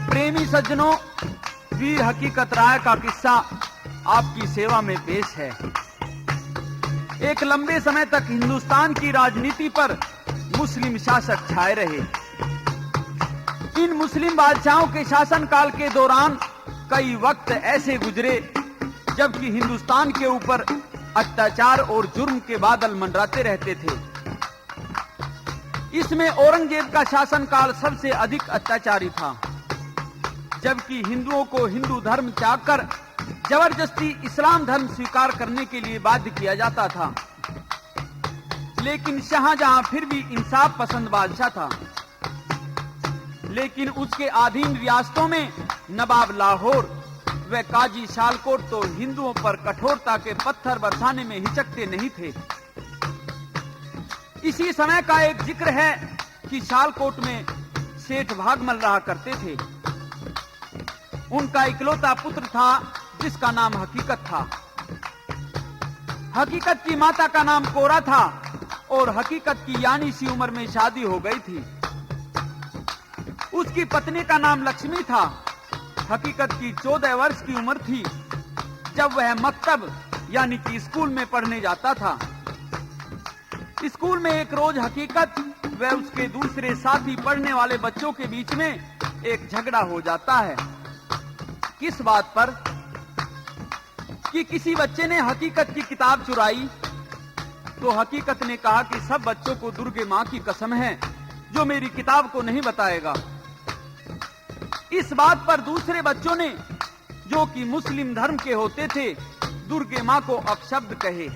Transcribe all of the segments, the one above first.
प्रेमी सज्जनों, वीर हकीकत राय का किस्सा आपकी सेवा में पेश है। एक लंबे समय तक हिंदुस्तान की राजनीति पर मुस्लिम शासक छाए रहे। इन मुस्लिम बादशाहों के शासनकाल के दौरान कई वक्त ऐसे गुजरे जबकि हिंदुस्तान के ऊपर अत्याचार और जुर्म के बादल मंडराते रहते थे। इसमें औरंगजेब का शासनकाल सबसे अधिक अत्याचारी था, जबकि हिंदुओं को हिंदू धर्म त्याग कर जबरदस्ती इस्लाम धर्म स्वीकार करने के लिए बाध्य किया जाता था। लेकिन शाहजहां फिर भी इंसाफ पसंद बादशाह था। लेकिन उसके अधीन रियासतों में नवाब लाहौर व काजी शालकोट तो हिंदुओं पर कठोरता के पत्थर बरसाने में हिचकते नहीं थे। इसी समय का एक जिक्र है कि शालकोट में सेठ भागमल रहा करते थे। उनका इकलौता पुत्र था जिसका नाम हकीकत था। हकीकत की माता का नाम कोरा था और हकीकत की यानी सी उम्र में शादी हो गई थी। उसकी पत्नी का नाम लक्ष्मी था। हकीकत की 14 वर्ष की उम्र थी जब वह मकतब यानी कि स्कूल में पढ़ने जाता था। स्कूल में एक रोज हकीकत व उसके दूसरे साथी पढ़ने वाले बच्चों के बीच में एक झगड़ा हो जाता है। किस बात पर? कि किसी बच्चे ने हकीकत की किताब चुराई तो हकीकत ने कहा कि सब बच्चों को दुर्गे मां की कसम है जो मेरी किताब को नहीं बताएगा। इस बात पर दूसरे बच्चों ने, जो कि मुस्लिम धर्म के होते थे, दुर्गे मां को अपशब्द कहे।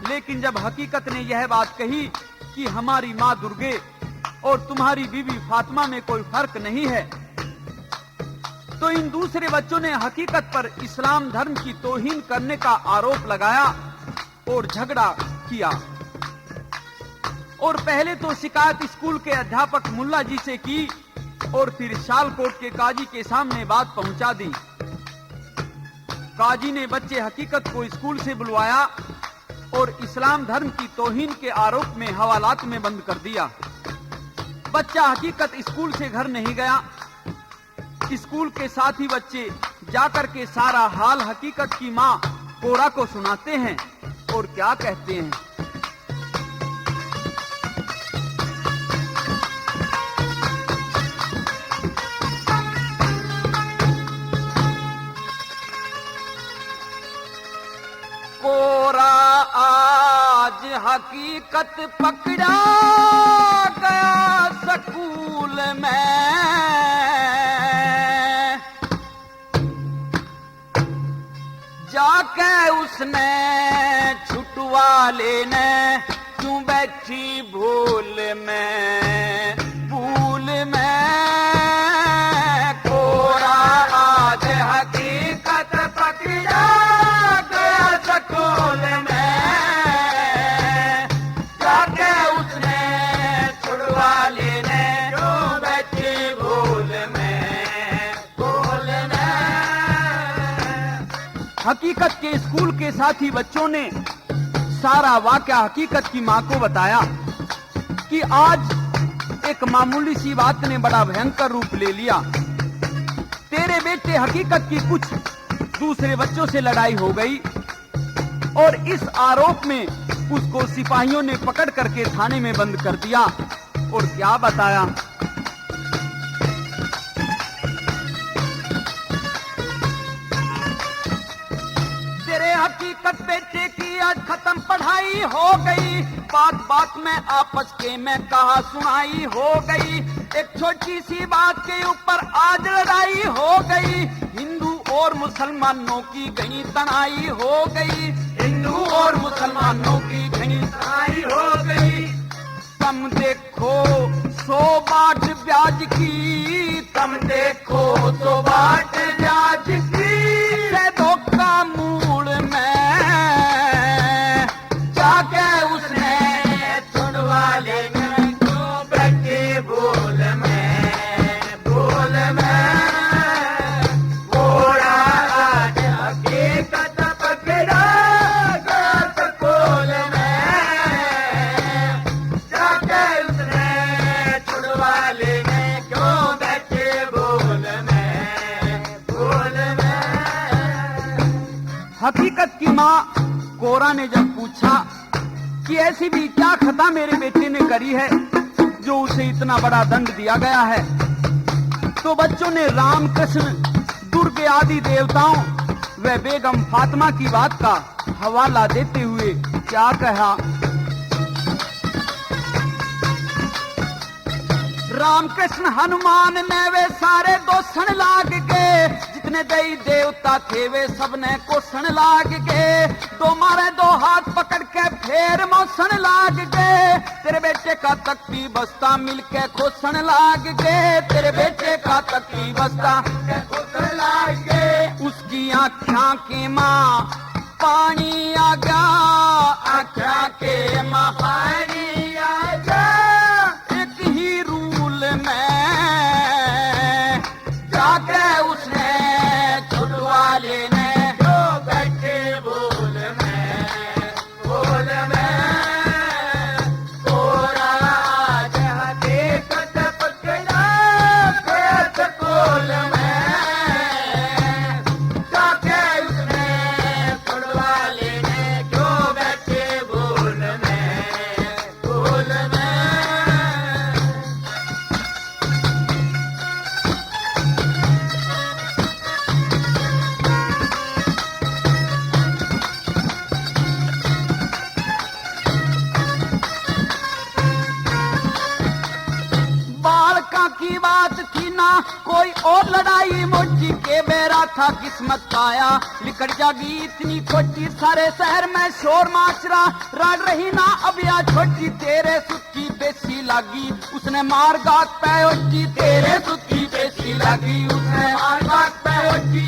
लेकिन जब हकीकत ने यह बात कही कि हमारी मां दुर्गे और तुम्हारी बीवी फातिमा में कोई फर्क नहीं है, तो इन दूसरे बच्चों ने हकीकत पर इस्लाम धर्म की तौहीन करने का आरोप लगाया और झगड़ा किया। और पहले तो शिकायत स्कूल के अध्यापक मुल्ला जी से की और फिर शालकोट के काजी के सामने बात पहुंचा दी। काजी ने बच्चे हकीकत को स्कूल से बुलवाया और इस्लाम धर्म की तौहीन के आरोप में हवालात में बंद कर दिया। बच्चा हकीकत स्कूल से घर नहीं गया। स्कूल के साथी बच्चे जाकर के सारा हाल हकीकत की मां कोरा को सुनाते हैं और क्या कहते हैं। कोरा आज हकीकत पकड़ा गया स्कूल में, जाके उसने छुटवा लेने क्यों बैठी भूल में, भूल में। कोरा आज हकीकत पकड़ा गया स्कूल में, जाके उसने छुटवा लेने क्यों बैठी भूल में, भूल में। हकीकत के स्कूल के साथी बच्चों ने सारा वाकया हकीकत की मां को बताया कि आज एक मामूली सी बात ने बड़ा भयंकर रूप ले लिया। तेरे बेटे हकीकत की कुछ दूसरे बच्चों से लड़ाई हो गई और इस आरोप में उसको सिपाहियों ने पकड़ करके थाने में बंद कर दिया। और क्या बताया? हकीकत बेटे की आज खत्म पढ़ाई हो गई, बात बात में आपस के में कहा सुनाई हो गई। एक छोटी सी बात के ऊपर आज लड़ाई हो गई, हिंदू और मुसलमानों की घनी तनाई हो गई, हिंदू और मुसलमानों की घनी तनाई हो गई। तुम देखो 100 बाट ब्याज की, तुम देखो 100 बाट ब्याज की, धोखा मूल में जाके उसने छुड़वा लेने क्यों बैठे भूल में, भूल में। कोरा आज हकीकत पकड़ा गया स्कूल में, जाके उसने छुड़वा लेने क्यों बैठे हकीकत की माँ कोरा ने जब पूछा कि ऐसी भी क्या खता मेरे बेटे ने करी है जो उसे इतना बड़ा दंड दिया गया है, तो बच्चों ने राम कृष्ण दुर्गे आदि देवताओं व बेगम फातिमा की बात का हवाला देते हुए क्या कहा। रामकृष्ण हनुमान ने वे सारे दोषण लाग के, जितने देई देवता थे वे सबने कोषण लाग के, दो मारे दो हाथ पकड़ के फेर मोशन लाग के, तेरे बेटे का तख्ती बस्ता मिलके खोसन लाग के, तेरे बेटे का तख्ती बस्ता खोसन लाग के। उसकी आँखा के माँ पानी आ गया, आँखा के माँ पानी आ गया। जाके उसने छुड़वा लेने जो बैठे बोल में कोरा आज हकीकत पकड़ा पेट कोल में, जाके उसने छुड़वा लेने जो बैठे बोल में। की बात थी ना कोई और लड़ाई मोची के बेरा था किस्मत पाया, लिकड़ जागी इतनी खोटी सारे शहर में शोर माचरा, राड रही ना अब या छोटी तेरे सुखी बेसी लागी, उसने मार गात पैोटी, तेरे सुखी बेसी लागी, उसने मार गात पैोटी।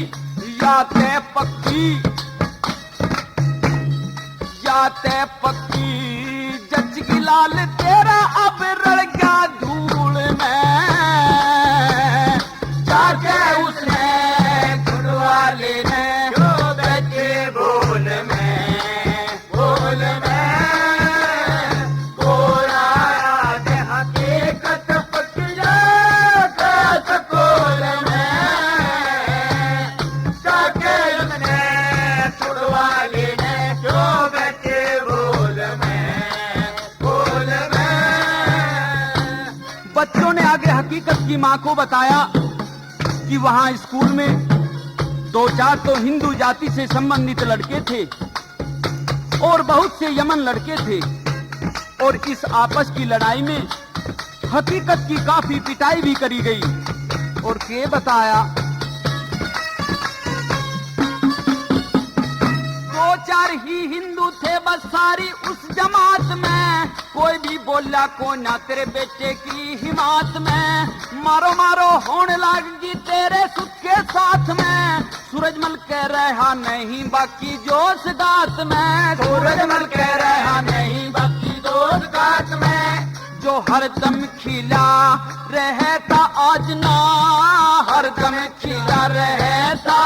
याते पक्की जचगी लाल तेरा अब रड़ गया धूल में, जाके उसने छुड़वा लेने जो बैठे बोल में कोरा आज हकीकत पकड़ा पेट कोल में, जाके उसने छुड़वा लेने जो बैठे बोल में। बच्चों ने आगे हकीकत की माँ को बताया कि वहां स्कूल में 2-4 तो हिंदू जाति से संबंधित लड़के थे और बहुत से यमन लड़के थे, और इस आपस की लड़ाई में हकीकत की काफी पिटाई भी करी गई। और के बताया 2-4 ही हिंदू थे बस सारी उस जमात में, कोई भी बोला को ना तेरे बेटे की हिम्मत में, मारो मारो होने लगी तेरे सुख के साथ में, सूरजमल कह रहा नहीं बाकी जोश गात में, सूरजमल कह रहा नहीं बाकी जोश गात में, जो हरदम खिला रहता आज ना हरदम खिला रहता